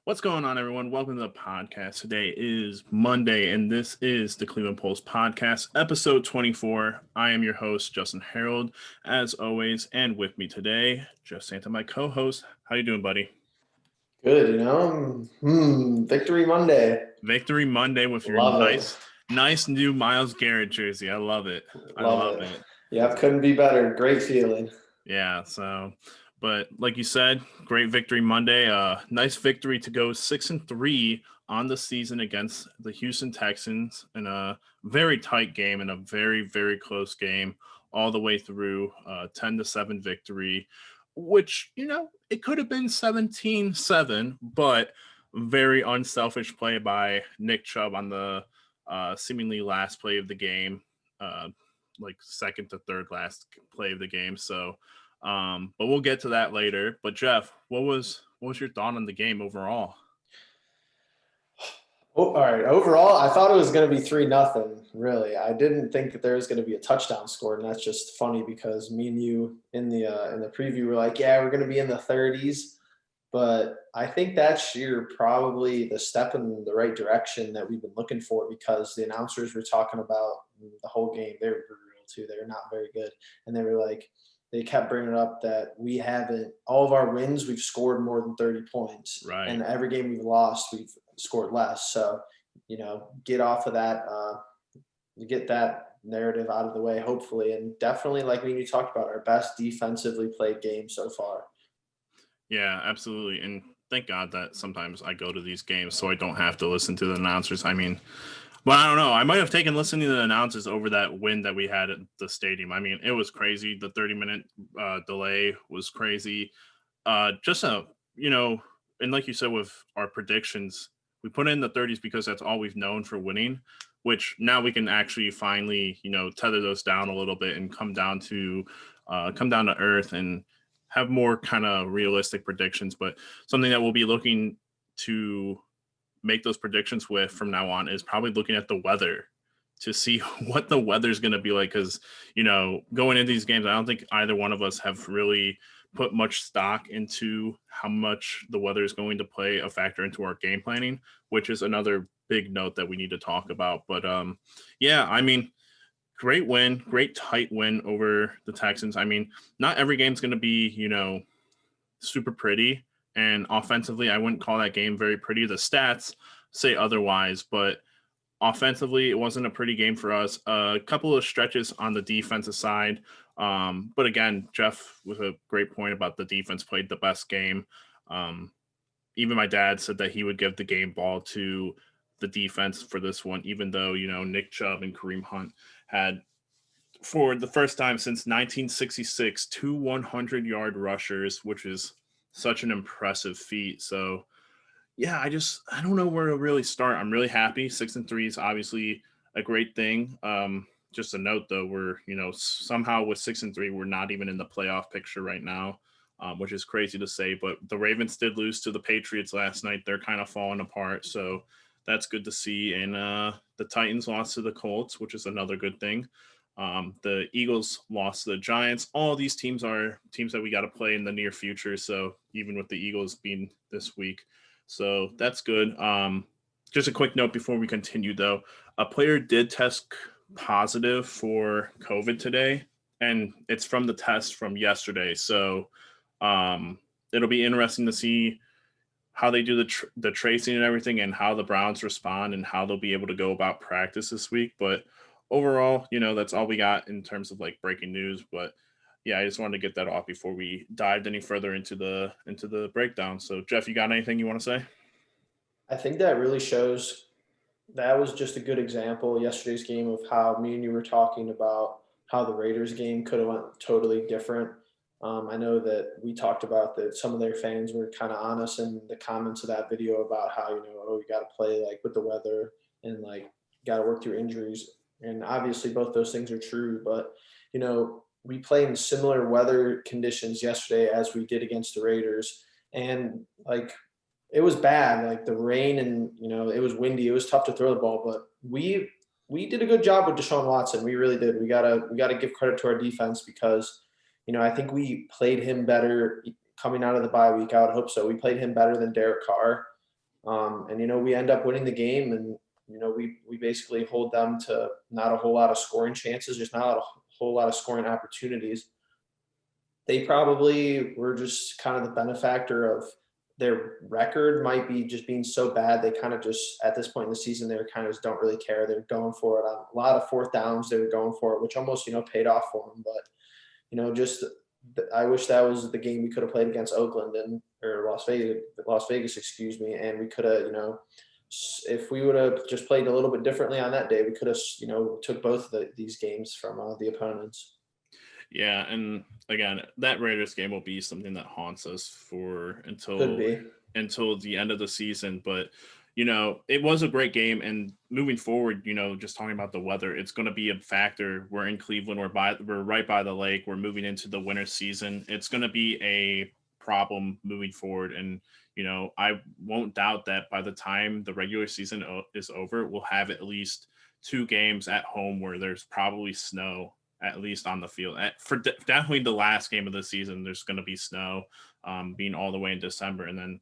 What's going on, everyone? Welcome to the podcast. Today is Monday, and this is the Cleveland Post Podcast, episode 24. I am your host, Justin Harold, as always, and with me today, Jeff Santa, my co-host. How you doing, buddy? Good, Victory Monday. Victory Monday with your Love it. nice new Myles Garrett jersey. I love it. I Love love it. it. Yeah, couldn't be better. Great feeling. Yeah, but like you said, great victory Monday. Nice victory to go 6-3 on the season against the Houston Texans in a very tight game and a very, very close game all the way through 10-7 victory, which, it could have been 17-7, but very unselfish play by Nick Chubb on the seemingly last play of the game, like second to third last play of the game. So, but we'll get to that later. But Jeff, what was your thought on the game overall? Oh, all right. Overall, I thought it was going to be 3-0. Really, I didn't think that there was going to be a touchdown scored, and that's just funny because me and you in the preview were like, yeah, we're going to be in the 30s. But I think that's probably the step in the right direction that we've been looking for because the announcers were talking about the whole game. They were brutal too. They were not very good, and they were like, they kept bringing up that we haven't all of our wins we've scored more than 30 points, Right. and every game we've lost we've scored less. So get off of that, get that narrative out of the way, hopefully, and definitely like when you talked about our best defensively played game so far. Yeah, absolutely. And thank God that sometimes I go to these games so I don't have to listen to the announcers. I mean, well, I don't know. I might have taken listening to the announcers over that win that we had at the stadium. I mean, it was crazy. The 30-minute delay was crazy. Just and like you said with our predictions, we put in the 30s because that's all we've known for winning, which now we can actually finally, tether those down a little bit and come down to earth and have more kind of realistic predictions. But something that we'll be looking to make those predictions with from now on is probably looking at the weather to see what the weather's going to be like. Because, going into these games, I don't think either one of us have really put much stock into how much the weather is going to play a factor into our game planning, which is another big note that we need to talk about. But yeah, I mean, great win, great tight win over the Texans. I mean, not every game's going to be, super pretty. And offensively, I wouldn't call that game very pretty. The stats say otherwise, but offensively, it wasn't a pretty game for us. A couple of stretches on the defensive side. But again, Jeff with a great point about the defense played the best game. Even my dad said that he would give the game ball to the defense for this one, even though, Nick Chubb and Kareem Hunt had, for the first time since 1966, two 100-yard rushers, which is such an impressive feat. So, yeah, I don't know where to really start. I'm really happy. 6-3 is obviously a great thing. Just a note though, we're somehow with 6-3, we're not even in the playoff picture right now, which is crazy to say. But the Ravens did lose to the Patriots last night. They're kind of falling apart, so that's good to see. And the Titans lost to the Colts, which is another good thing. The Eagles lost to the Giants. All these teams are teams that we got to play in the near future. So even with the Eagles being this week. So that's good. Just a quick note before we continue, though. A player did test positive for COVID today, and it's from the test from yesterday. So it'll be interesting to see how they do the tracing and everything and how the Browns respond and how they'll be able to go about practice this week. But overall, that's all we got in terms of like breaking news. But yeah, I just wanted to get that off before we dived any further into the breakdown. So Jeff, you got anything you want to say? I think that really shows that was just a good example yesterday's game of how me and you were talking about how the Raiders game could have went totally different. I know that we talked about that some of their fans were kind of honest in the comments of that video about how oh, you got to play like with the weather and like got to work through injuries, and obviously both those things are true. But we played in similar weather conditions yesterday as we did against the Raiders, and like it was bad, like the rain, and it was windy. It was tough to throw the ball, but we did a good job with Deshaun Watson. We really did. We gotta give credit to our defense because I think we played him better coming out of the bye week. I would hope so. We played him better than Derek Carr. And, we end up winning the game, and, we basically hold them to not a whole lot of scoring chances, just not a whole lot of scoring opportunities. They probably were just kind of the benefactor of their record might be just being so bad. They kind of just, at this point in the season, they kind of just don't really care. They're going for it on a lot of fourth downs. They were going for it, which almost, paid off for them. But, just I wish that was the game we could have played against Oakland and or Las Vegas, excuse me, and we could have, if we would have just played a little bit differently on that day, we could have, took both of these games from the opponents. Yeah, and again, that Raiders game will be something that haunts us for Could be. until the end of the season. But it was a great game, and moving forward, just talking about the weather, it's going to be a factor. We're in Cleveland. We're right by the lake. We're moving into the winter season. It's going to be a problem moving forward, and I won't doubt that by the time the regular season is over, we'll have at least 2 games at home where there's probably snow, at least on the field. Definitely the last game of the season, there's going to be snow, being all the way in December. And then,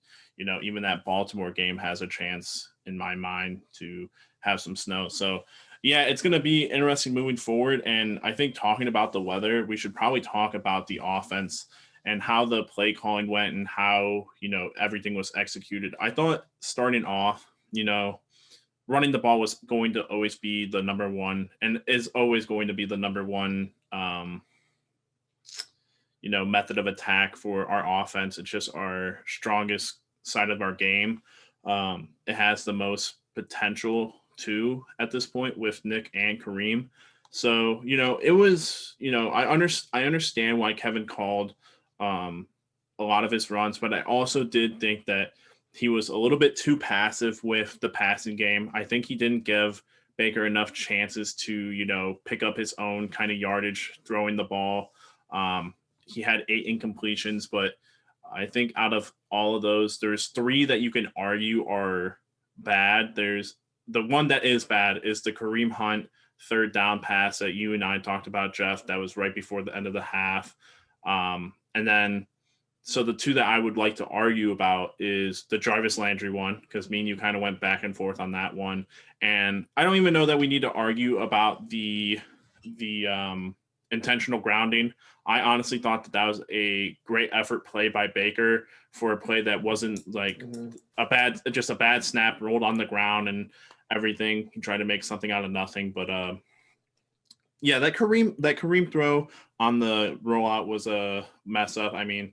even that Baltimore game has a chance, in my mind, to have some snow. So, yeah, it's going to be interesting moving forward. And I think talking about the weather, we should probably talk about the offense and how the play calling went and how, everything was executed. I thought starting off, running the ball was going to always be the number one and is always going to be the number one, method of attack for our offense. It's just our strongest side of our game. It has the most potential too at this point with Nick and Kareem. So, it was, I understand why Kevin called a lot of his runs, but I also did think that he was a little bit too passive with the passing game. I think he didn't give Baker enough chances to, pick up his own kind of yardage throwing the ball. He had 8 incompletions, but I think out of all of those, there's 3 that you can argue are bad. There's the one that is bad is the Kareem Hunt third down pass that you and I talked about, Jeff. That was right before the end of the half. And then, so the 2 that I would like to argue about is the Jarvis Landry one, because me and you kind of went back and forth on that one. And I don't even know that we need to argue about the intentional grounding. I honestly thought that was a great effort play by Baker for a play that wasn't like a bad snap, rolled on the ground and everything. He tried to make something out of nothing, but yeah, that Kareem throw on the rollout was a mess up. I mean,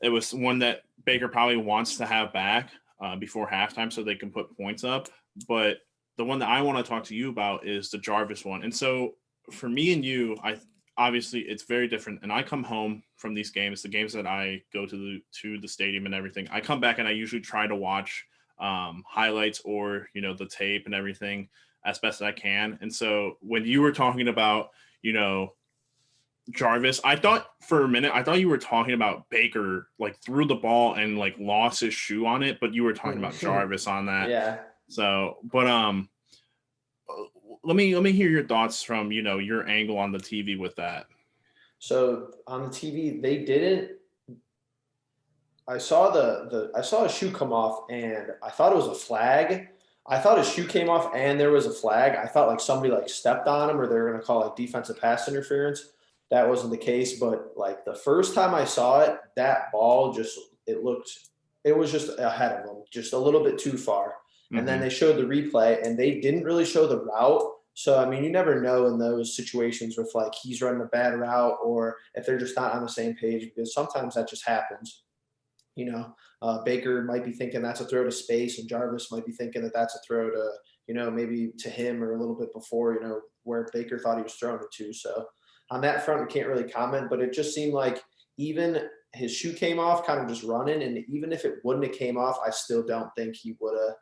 it was one that Baker probably wants to have back before halftime so they can put points up. But the one that I want to talk to you about is the Jarvis one. And so for me and you, obviously it's very different. And I come home from these games, the games that I go to the stadium and everything. I come back and I usually try to watch highlights or, the tape and everything as best as I can. And so when you were talking about, Jarvis, I thought for a minute, you were talking about Baker like threw the ball and like lost his shoe on it, but you were talking about Jarvis on that. Yeah. So, but let me hear your thoughts from, your angle on the TV with that. So on the TV, they didn't. I saw I saw a shoe come off, and I thought it was a flag. I thought his shoe came off, and there was a flag. I thought like somebody like stepped on him, or they were going to call like defensive pass interference. That wasn't the case, but like the first time I saw it, that ball it was just ahead of him, just a little bit too far. And then they showed the replay, and they didn't really show the route. So, I mean, you never know in those situations with like he's running a bad route or if they're just not on the same page, because sometimes that just happens. Baker might be thinking that's a throw to space, and Jarvis might be thinking that that's a throw to, maybe to him or a little bit before, where Baker thought he was throwing it to. So on that front, we can't really comment, but it just seemed like even his shoe came off kind of just running. And even if it wouldn't have came off, I still don't think he would have.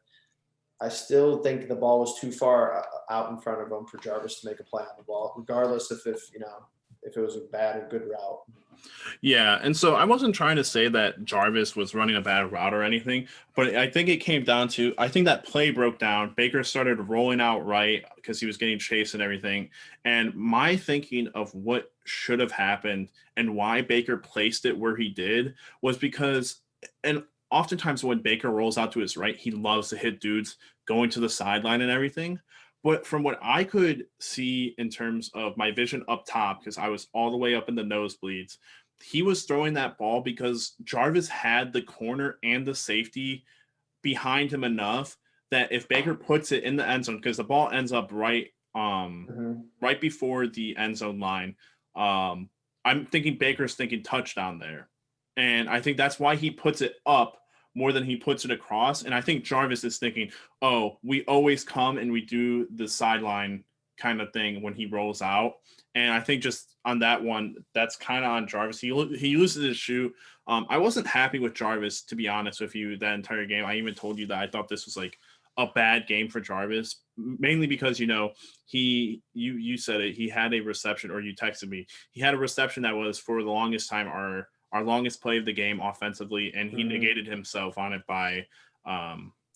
I still think the ball was too far out in front of him for Jarvis to make a play on the ball, regardless if it was a bad or good route. Yeah, and so I wasn't trying to say that Jarvis was running a bad route or anything, but I think it came down to, I think that play broke down. Baker started rolling out right because he was getting chased and everything. And my thinking of what should have happened and why Baker placed it where he did was because, and oftentimes when Baker rolls out to his right, he loves to hit dudes going to the sideline and everything. But from what I could see in terms of my vision up top, because I was all the way up in the nosebleeds, he was throwing that ball because Jarvis had the corner and the safety behind him enough that if Baker puts it in the end zone, because the ball ends up right before the end zone line, I'm thinking Baker's thinking touchdown there. And I think that's why he puts it up more than he puts it across. And I think Jarvis is thinking, oh, we always come and we do the sideline kind of thing when he rolls out. And I think just on that one, that's kind of on Jarvis. He loses his shoe. I wasn't happy with Jarvis, to be honest with you, that entire game. I even told you that I thought this was like a bad game for Jarvis, mainly because, you said it, he had a reception, or you texted me. He had a reception that was for the longest time our longest play of the game offensively, and he negated himself on it by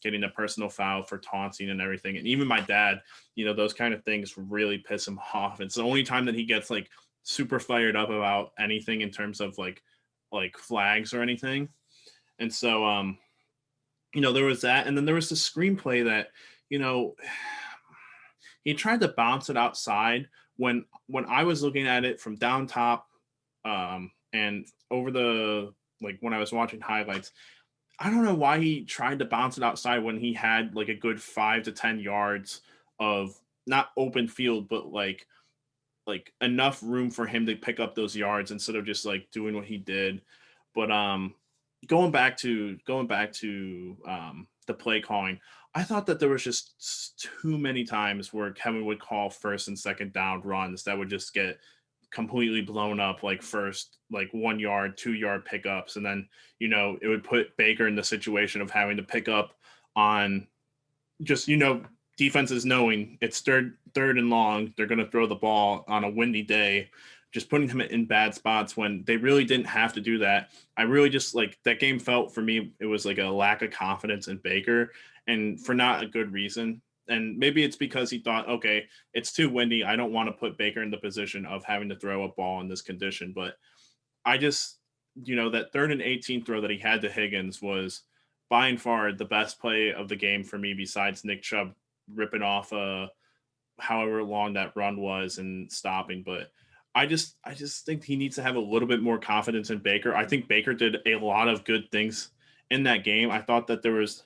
getting a personal foul for taunting and everything. And even my dad, those kind of things really piss him off. It's the only time that he gets like super fired up about anything in terms of like flags or anything. And so, there was that. And then there was the screenplay that, he tried to bounce it outside when I was looking at it from down top, and over the, like when I was watching highlights, I don't know why he tried to bounce it outside when he had like a good 5 to 10 yards of not open field, but like enough room for him to pick up those yards instead of just like doing what he did. But going back to the play calling, I thought that there was just too many times where Kevin would call first and second down runs that would just get completely blown up, like first, like 1 yard, 2 yard pickups. And then, it would put Baker in the situation of having to pick up on just, defenses knowing it's third and long. They're going to throw the ball on a windy day, just putting him in bad spots when they really didn't have to do that. I really just like that game felt for me, it was like a lack of confidence in Baker, and for not a good reason. And maybe it's because he thought, okay, it's too windy. I don't want to put Baker in the position of having to throw a ball in this condition. But I just, that 3rd and 18 throw that he had to Higgins was by and far the best play of the game for me, besides Nick Chubb ripping off however long that run was and stopping. But I just think he needs to have a little bit more confidence in Baker. I think Baker did a lot of good things in that game. I thought that there was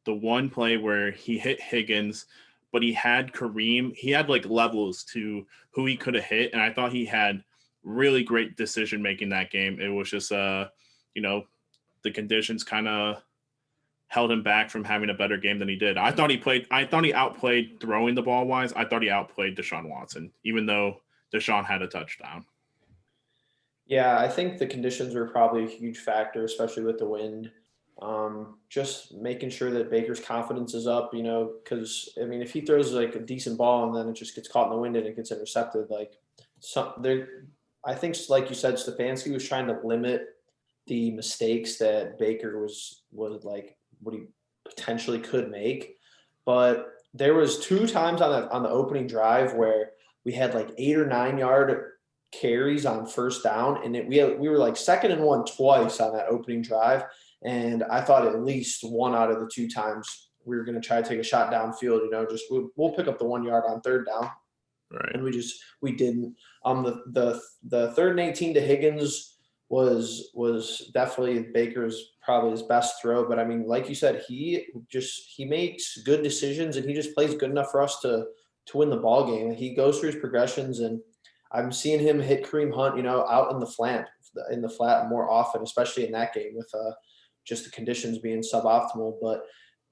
the one play where he hit Higgins, but he had Kareem. He had like levels to who he could have hit. And I thought he had really great decision making that game. It was just, the conditions kind of held him back from having a better game than he did. I thought he outplayed throwing the ball wise. I thought he outplayed Deshaun Watson, even though Deshaun had a touchdown. Yeah, I think the conditions were probably a huge factor, especially with the wind. Just making sure that Baker's confidence is up, because if he throws like a decent ball and then it just gets caught in the wind and it gets intercepted, I think, like you said, Stefanski was trying to limit the mistakes that Baker was like what he potentially could make. But there was 2 times on the opening drive where we had like 8 or 9 yard carries on first down, and we were like 2nd and 1 twice on that opening drive. And I thought at least 1 out of the 2 times we were going to try to take a shot downfield, just we'll pick up the 1 yard on 3rd down. Right. And we didn't. The 3rd and 18 to Higgins was definitely Baker's probably his best throw. But like you said, he makes good decisions, and he just plays good enough for us to win the ball game. He goes through his progressions, and I'm seeing him hit Kareem Hunt, out in the flat more often, especially in that game with just the conditions being suboptimal. But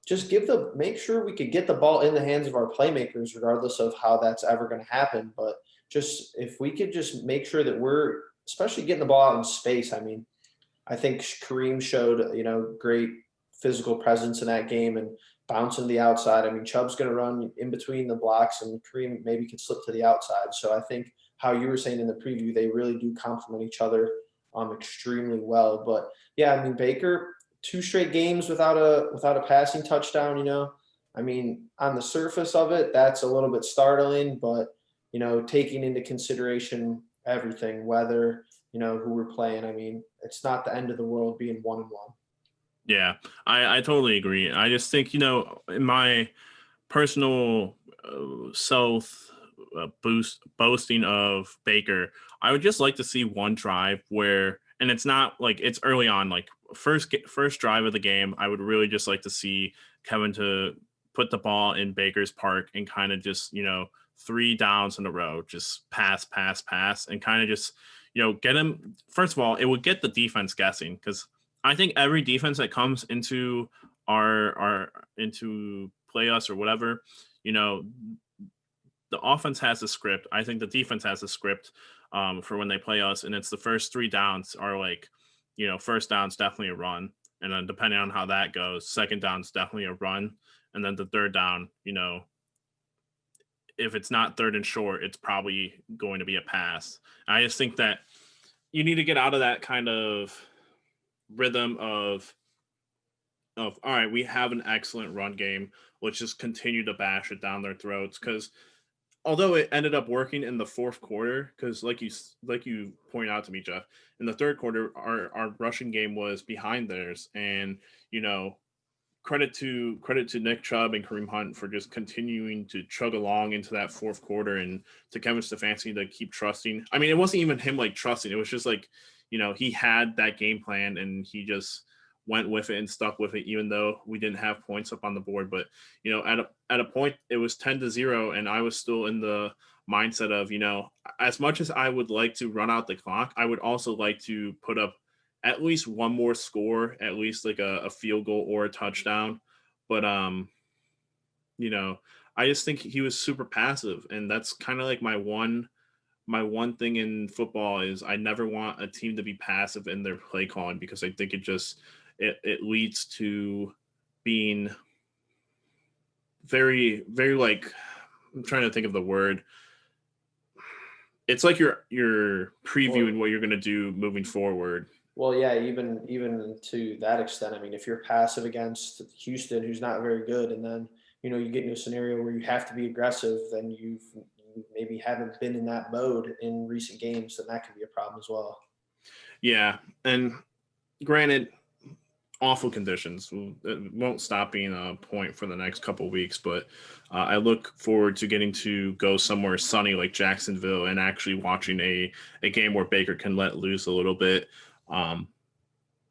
just make sure we could get the ball in the hands of our playmakers, regardless of how that's ever going to happen. But just if we could just make sure that we're especially getting the ball out in space. I think Kareem showed, great physical presence in that game and bouncing to the outside. Chubb's going to run in between the blocks, and Kareem maybe can slip to the outside. So I think how you were saying in the preview, they really do complement each other extremely well. But yeah, Baker, 2 straight games without a passing touchdown, on the surface of it, that's a little bit startling, but, taking into consideration everything, weather, who we're playing, it's not the end of the world being 1-1. Yeah, I totally agree. I just think, in my personal self boasting of Baker, I would just like to see one drive where, and it's not like it's early on, like first drive of the game. I would really just like to see Kevin to put the ball in Baker's park and kind of just, three downs in a row, just pass, pass, pass, and kind of just, get him. First of all, it would get the defense guessing because I think every defense that comes into our into play us or whatever, you know, the offense has a script. I think the defense has a script for when they play us, and it's the first three downs are like, first down's definitely a run, and then depending on how that goes, second down's definitely a run, and then the third down, if it's not third and short, it's probably going to be a pass. I just think that you need to get out of that kind of rhythm of all right, we have an excellent run game. Let's just continue to bash it down their throats because although it ended up working in the fourth quarter, because like you pointed out to me, Jeff, in the third quarter, our rushing game was behind theirs, and you know credit to Nick Chubb and Kareem Hunt for just continuing to chug along into that fourth quarter, and to Kevin Stefanski to keep trusting. I mean, it wasn't even him like trusting; it was just like he had that game plan and he just went with it and stuck with it, even though we didn't have points up on the board. But at a point, it was 10-0, and I was still in the mindset of as much as I would like to run out the clock, I would also like to put up at least one more score, at least like a field goal or a touchdown. But you know, I just think he was super passive, and that's kind of like my one thing in football is I never want a team to be passive in their play calling because I think it leads to being very very like I'm trying to think of the word. It's like you're Well, previewing what you're going to do moving forward. well, yeah, even to that extent, I mean, if you're passive against Houston, who's not very good, and then you get into a scenario where you have to be aggressive, then you maybe haven't been in that mode in recent games, then that can be a problem as well. Yeah, and granted, awful conditions. It won't stop being a point for the next couple of weeks, but I look forward to getting to go somewhere sunny like Jacksonville and actually watching a game where Baker can let loose a little bit. Um,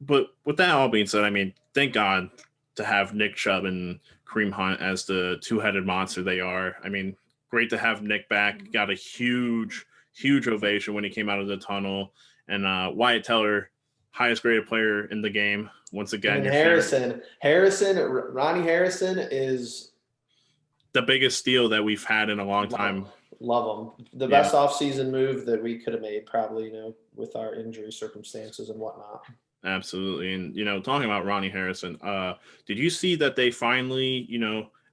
but with that all being said, I mean, thank God to have Nick Chubb and Kareem Hunt as the two-headed monster they are. I mean, great to have Nick back. Got a huge ovation when he came out of the tunnel, and Wyatt Teller, highest graded player in the game. Once again, And your favorite, Ronnie Harrison is the biggest steal that we've had in a long love time. love him. The Yeah, best offseason move that we could have made, probably, with our injury circumstances and whatnot. absolutely. And talking about Ronnie Harrison, did you see that they finally,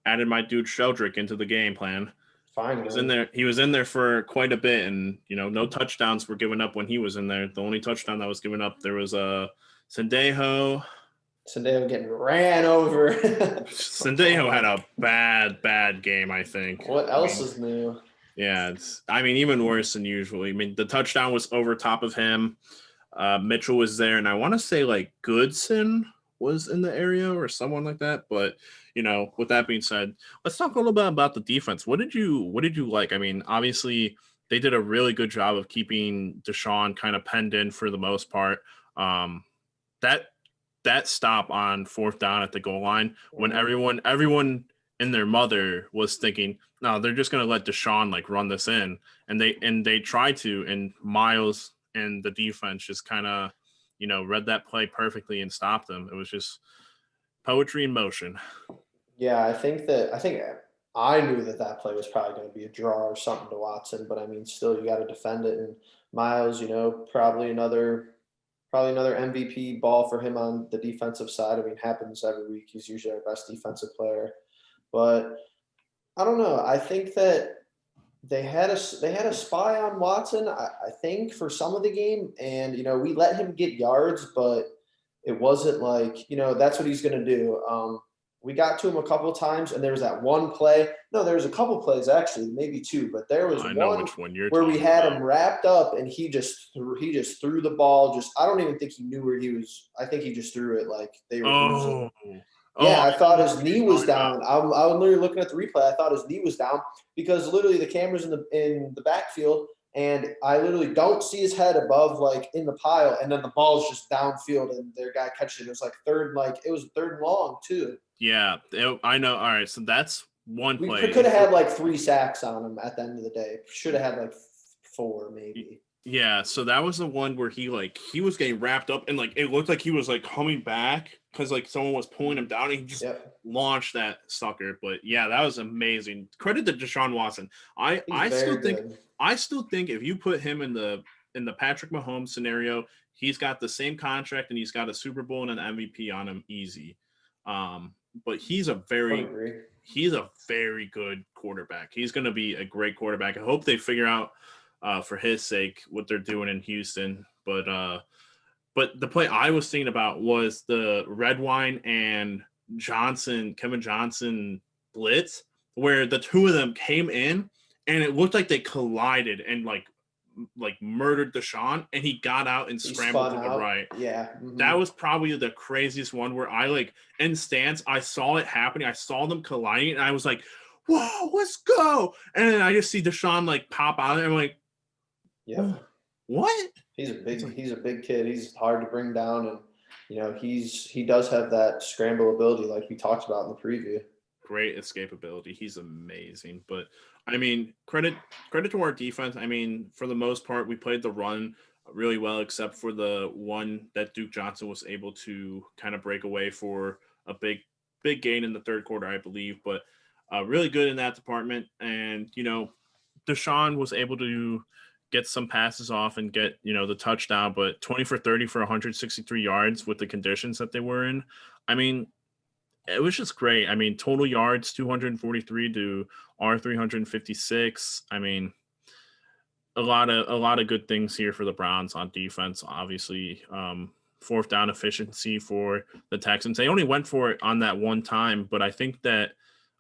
added my dude Sheldrick into the game plan? He was in Finally, there. He was in there for quite a bit, and no touchdowns were given up when he was in there. The only touchdown that was given up there was a Sendejo. Sandeo getting ran over. Sendejo had a bad game. I think. What I else mean, is new? yeah, I mean, even worse than usually. I mean, the touchdown was over top of him. Mitchell was there, and I want to say like Goodson was in the area or someone like that. But with that being said, let's talk a little bit about the defense. What did you like? I mean, obviously they did a really good job of keeping Deshaun kind of penned in for the most part. Um, that that stop on fourth down at the goal line when Mhm. everyone and their mother was thinking, no, they're just gonna let Deshaun like run this in, and they tried to, and Miles and the defense just kind of read that play perfectly and stopped them. It was just poetry in motion. Yeah, I think I knew that that play was probably going to be a draw or something to Watson, but I mean, still, you got to defend it. And Miles, probably another MVP ball for him on the defensive side. I mean, happens every week. He's usually our best defensive player, but I don't know. I think that they had a spy on Watson. I think for some of the game, and we let him get yards, but it wasn't like that's what he's going to do. we got to him a couple of times, and there was that one play. No, there was a couple plays actually, maybe two, but there was I know one which one you're where we talking had about. him wrapped up, and he just threw the ball. I don't even think he knew where he was. I think he just threw it like they were losing. Oh, Yeah, I I know thought what his you're knee was talking about. down. I was literally looking at the replay. I thought his knee was down because literally the camera's in the backfield, and I literally don't see his head above like in the pile, and then the ball's just downfield, and their guy catches it. It was like it was third and long too. Yeah, I know. All right, so that's one We play. could have had like 3 sacks on him at the end of the day. Should have had like 4 maybe. Yeah, so that was the one where he was getting wrapped up and like it looked like he was like coming back because like someone was pulling him down and he just Yep, launched that sucker. But yeah, that was amazing. Credit to Deshaun Watson. I he's I still very think good. if you put him in the Patrick Mahomes scenario, he's got the same contract and he's got a Super Bowl and an MVP on him easy. But I would agree. he's a very good quarterback. He's going to be a great quarterback. I hope they figure out for his sake what they're doing in Houston. But the play I was thinking about was the Red Wine and Kevin Johnson blitz, where the two of them came in and it looked like they collided and like murdered Deshaun, and he got out and He scrambled spun to the out. right. Yeah. That was probably the craziest one where I like in stance, I saw it happening. I saw them colliding, and I was like, "Whoa, let's go!" And then I just see Deshaun like pop out, and I'm like, Yep. "What?" He's a big kid. He's hard to bring down, and he does have that scramble ability like we talked about in the preview. Great escapability. He's amazing. But I mean, credit to our defense. I mean, for the most part, we played the run really well, except for the one that Duke Johnson was able to kind of break away for a big gain in the third quarter, I believe. But really good in that department. And Deshaun was able to get some passes off and get the touchdown, but 20 for 30 for 163 yards with the conditions that they were in. I mean, it was just great. I mean, total yards 243 to our 356. I mean, a lot of good things here for the Browns on defense. Obviously, fourth down efficiency for the Texans. They only went for it on that one time, but I think that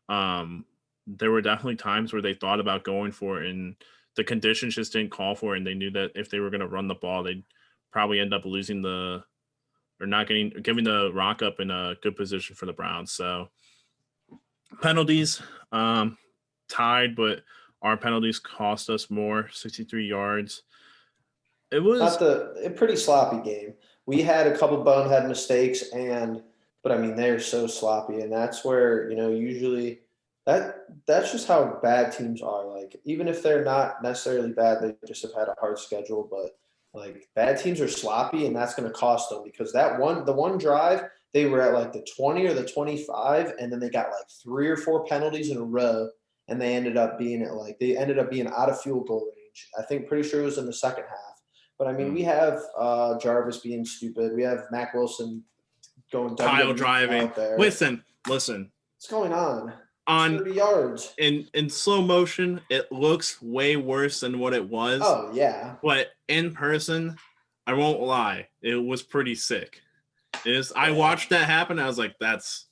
there were definitely times where they thought about going for it, and the conditions just didn't call for it. And they knew that if they were going to run the ball, they'd probably end up losing or not giving the rock up in a good position for the Browns. So penalties tied, but our penalties cost us more, 63 yards. It was A pretty sloppy game. We had a couple bonehead mistakes, but I mean they're so sloppy, and that's where usually that's just how bad teams are. Like even if they're not necessarily bad, they just have had a hard schedule. But like bad teams are sloppy, and that's going to cost them because the one drive they were at like the 20 or the 25, and then they got like 3 or 4 penalties in a row, and they ended up being out of field goal range. I think pretty sure it was in the second half. But I mean, we have Jarvis being stupid. We have Mac Wilson going pile WWE driving. out there. Listen. What's going on? On 30 yards. In slow motion, it looks way worse than what it was. Oh yeah. But in person, I won't lie, it was pretty sick. I watched that happen. I was like, that's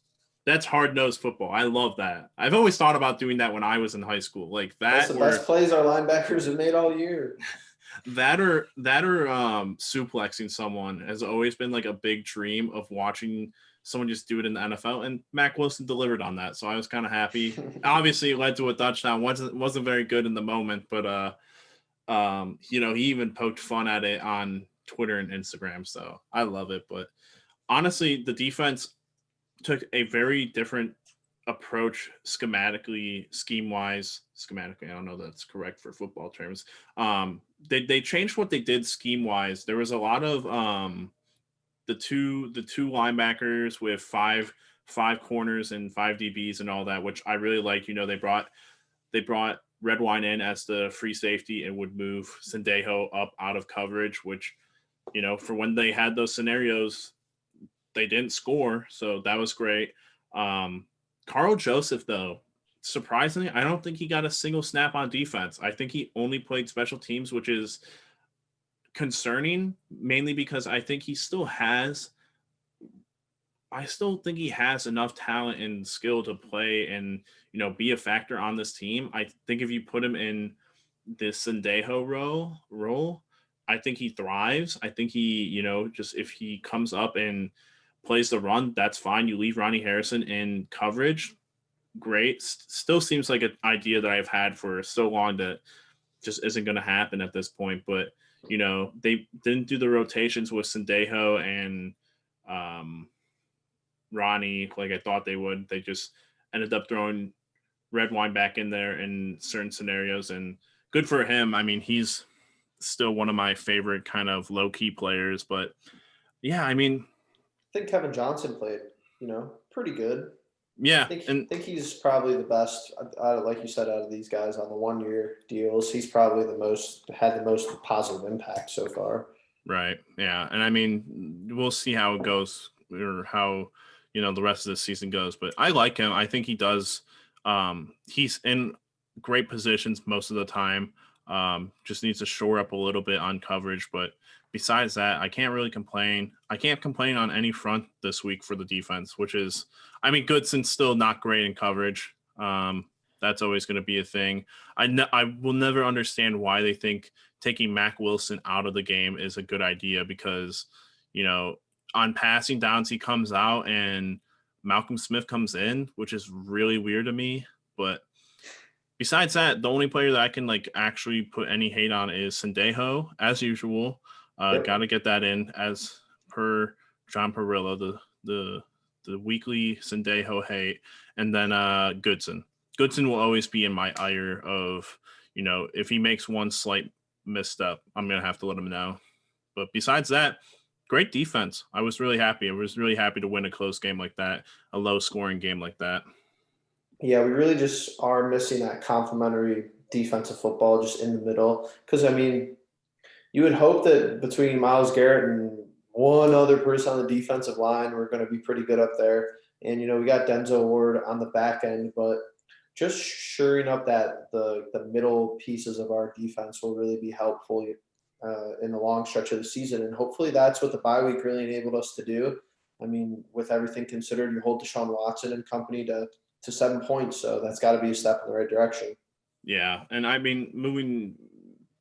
hard-nosed football. I love that. I've always thought about doing that when I was in high school. Like that. That's the best plays our linebackers have made all year. That or suplexing someone has always been like a big dream of watching someone just do it in the NFL, and Mac Wilson delivered on that, so I was kind of happy. Obviously, it led to a touchdown. wasn't very good in the moment, but he even poked fun at it on Twitter and Instagram, so I love it. But honestly, the defense took a very different approach schematically. I don't know that's correct for football terms. They changed what they did scheme wise. There was a lot of the two linebackers with five corners and 5 DBs and all that, which I really like. They brought Red Wine in as the free safety and would move Sendejo up out of coverage, which for when they had those scenarios, they didn't score, so that was great. Carl Joseph, though, surprisingly, I don't think he got a single snap on defense. I think he only played special teams, which is concerning, mainly because I think he still has I still think he has enough talent and skill to play and, be a factor on this team. I think if you put him in this Sendejo role, I think he thrives. I think he, just if he comes up and plays the run, that's fine. You leave Ronnie Harrison in coverage, great. Still seems like an idea that I've had for so long that just isn't going to happen at this point. But they didn't do the rotations with Sendejo and Ronnie like I thought they would. They just ended up throwing red wine back in there in certain scenarios, and good for him. I mean, he's still one of my favorite kind of low key players. But yeah, I mean, I think Kevin Johnson played, pretty good. yeah, I think he's probably the best, like you said, out of these guys on the 1-year deals. He's probably had the most positive impact so far. right. Yeah, and I mean, we'll see how it goes or how the rest of the season goes. But I like him. I think he does. He's in great positions most of the time. Just needs to shore up a little bit on coverage, but besides that, I can't really complain. I can't complain on any front this week for the defense, which is, I mean, Goodson's still not great in coverage. That's always going to be a thing. I will never understand why they think taking Mac Wilson out of the game is a good idea because, on passing downs, he comes out and Malcolm Smith comes in, which is really weird to me. But besides that, the only player that I can actually put any hate on is Sendejo, as usual. Yep. Got to get that in as per John Perillo, the weekly Sendejo hate, and then Goodson. Goodson will always be in my ire of if he makes one slight misstep, I'm gonna have to let him know. But besides that, great defense. I was really happy. I was really happy to win a close game like that, a low scoring game like that. Yeah, we really just are missing that complementary defensive football just in the middle. Because, I mean, you would hope that between Myles Garrett and one other person on the defensive line, we're going to be pretty good up there. And, we got Denzel Ward on the back end, but just shoring up that the middle pieces of our defense will really be helpful in the long stretch of the season. And hopefully that's what the bye week really enabled us to do. I mean, with everything considered, you hold Deshaun Watson and company to 7 points. So that's got to be a step in the right direction. Yeah. And I mean, moving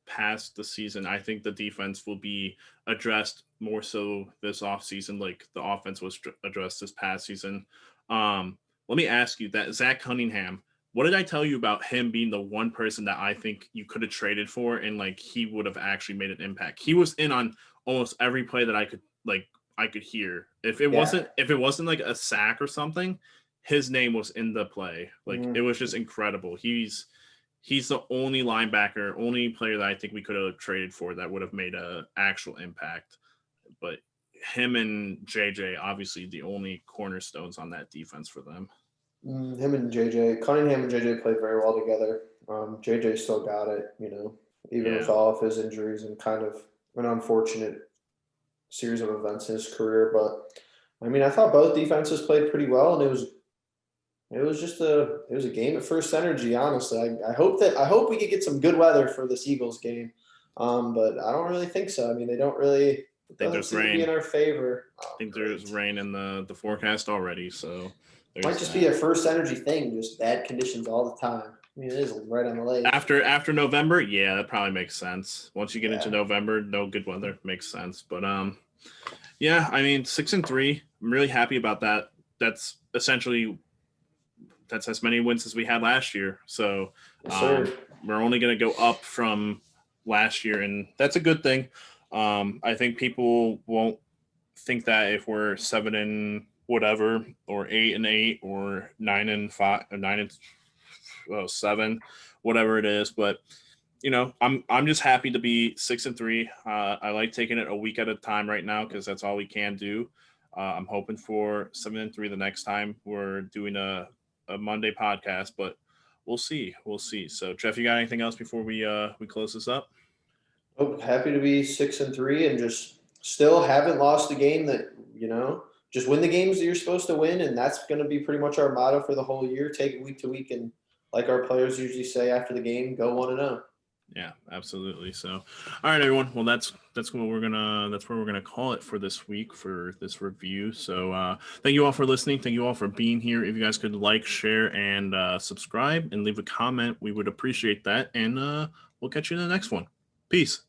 past the season, I think the defense will be addressed more so this offseason, like the offense was addressed this past season. Let me ask you that Zach Cunningham, what did I tell you about him being the one person that I think you could have traded for and he would have actually made an impact? He was in on almost every play that I could hear. If it wasn't like a sack or something, his name was in the play. It was just incredible. He's the only linebacker, only player that I think we could have traded for that would have made an actual impact. But him and JJ, obviously the only cornerstones on that defense for them. Him and JJ, Cunningham and JJ played very well together. JJ still got it, even with all of his injuries and kind of an unfortunate series of events in his career. But I mean, I thought both defenses played pretty well, and it was a game at first energy. Honestly, I hope we could get some good weather for this Eagles game, but I don't really think so. I mean, they don't really. I think there's rain in our favor. I think there's rain in the forecast already, so might just be a first energy thing, just bad conditions all the time. I mean, it is right on the lake. After November, yeah, that probably makes sense. Once you get into November, no good weather makes sense. But yeah, I mean 6-3. I'm really happy about that. That's essentially as many wins as we had last year. So we're only going to go up from last year, and that's a good thing. I think people won't think that if we're 7 and whatever, or 8-8, or 9-5, or 9-7, whatever it is. But I'm just happy to be 6-3. I like taking it a week at a time right now because that's all we can do. I'm hoping for 7-3 the next time we're doing a Monday podcast, but we'll see. So, Jeff, you got anything else before we close this up? Oh, happy to be 6-3 and just still haven't lost a game that just win the games that you're supposed to win, and that's going to be pretty much our motto for the whole year. Take it week to week, and like our players usually say after the game, go 1-0. Yeah, absolutely. So, all right, everyone. Well, that's what we're gonna call it for this week for this review. So, thank you all for listening. Thank you all for being here. If you guys could like, share, and subscribe, and leave a comment, we would appreciate that. And we'll catch you in the next one. Peace.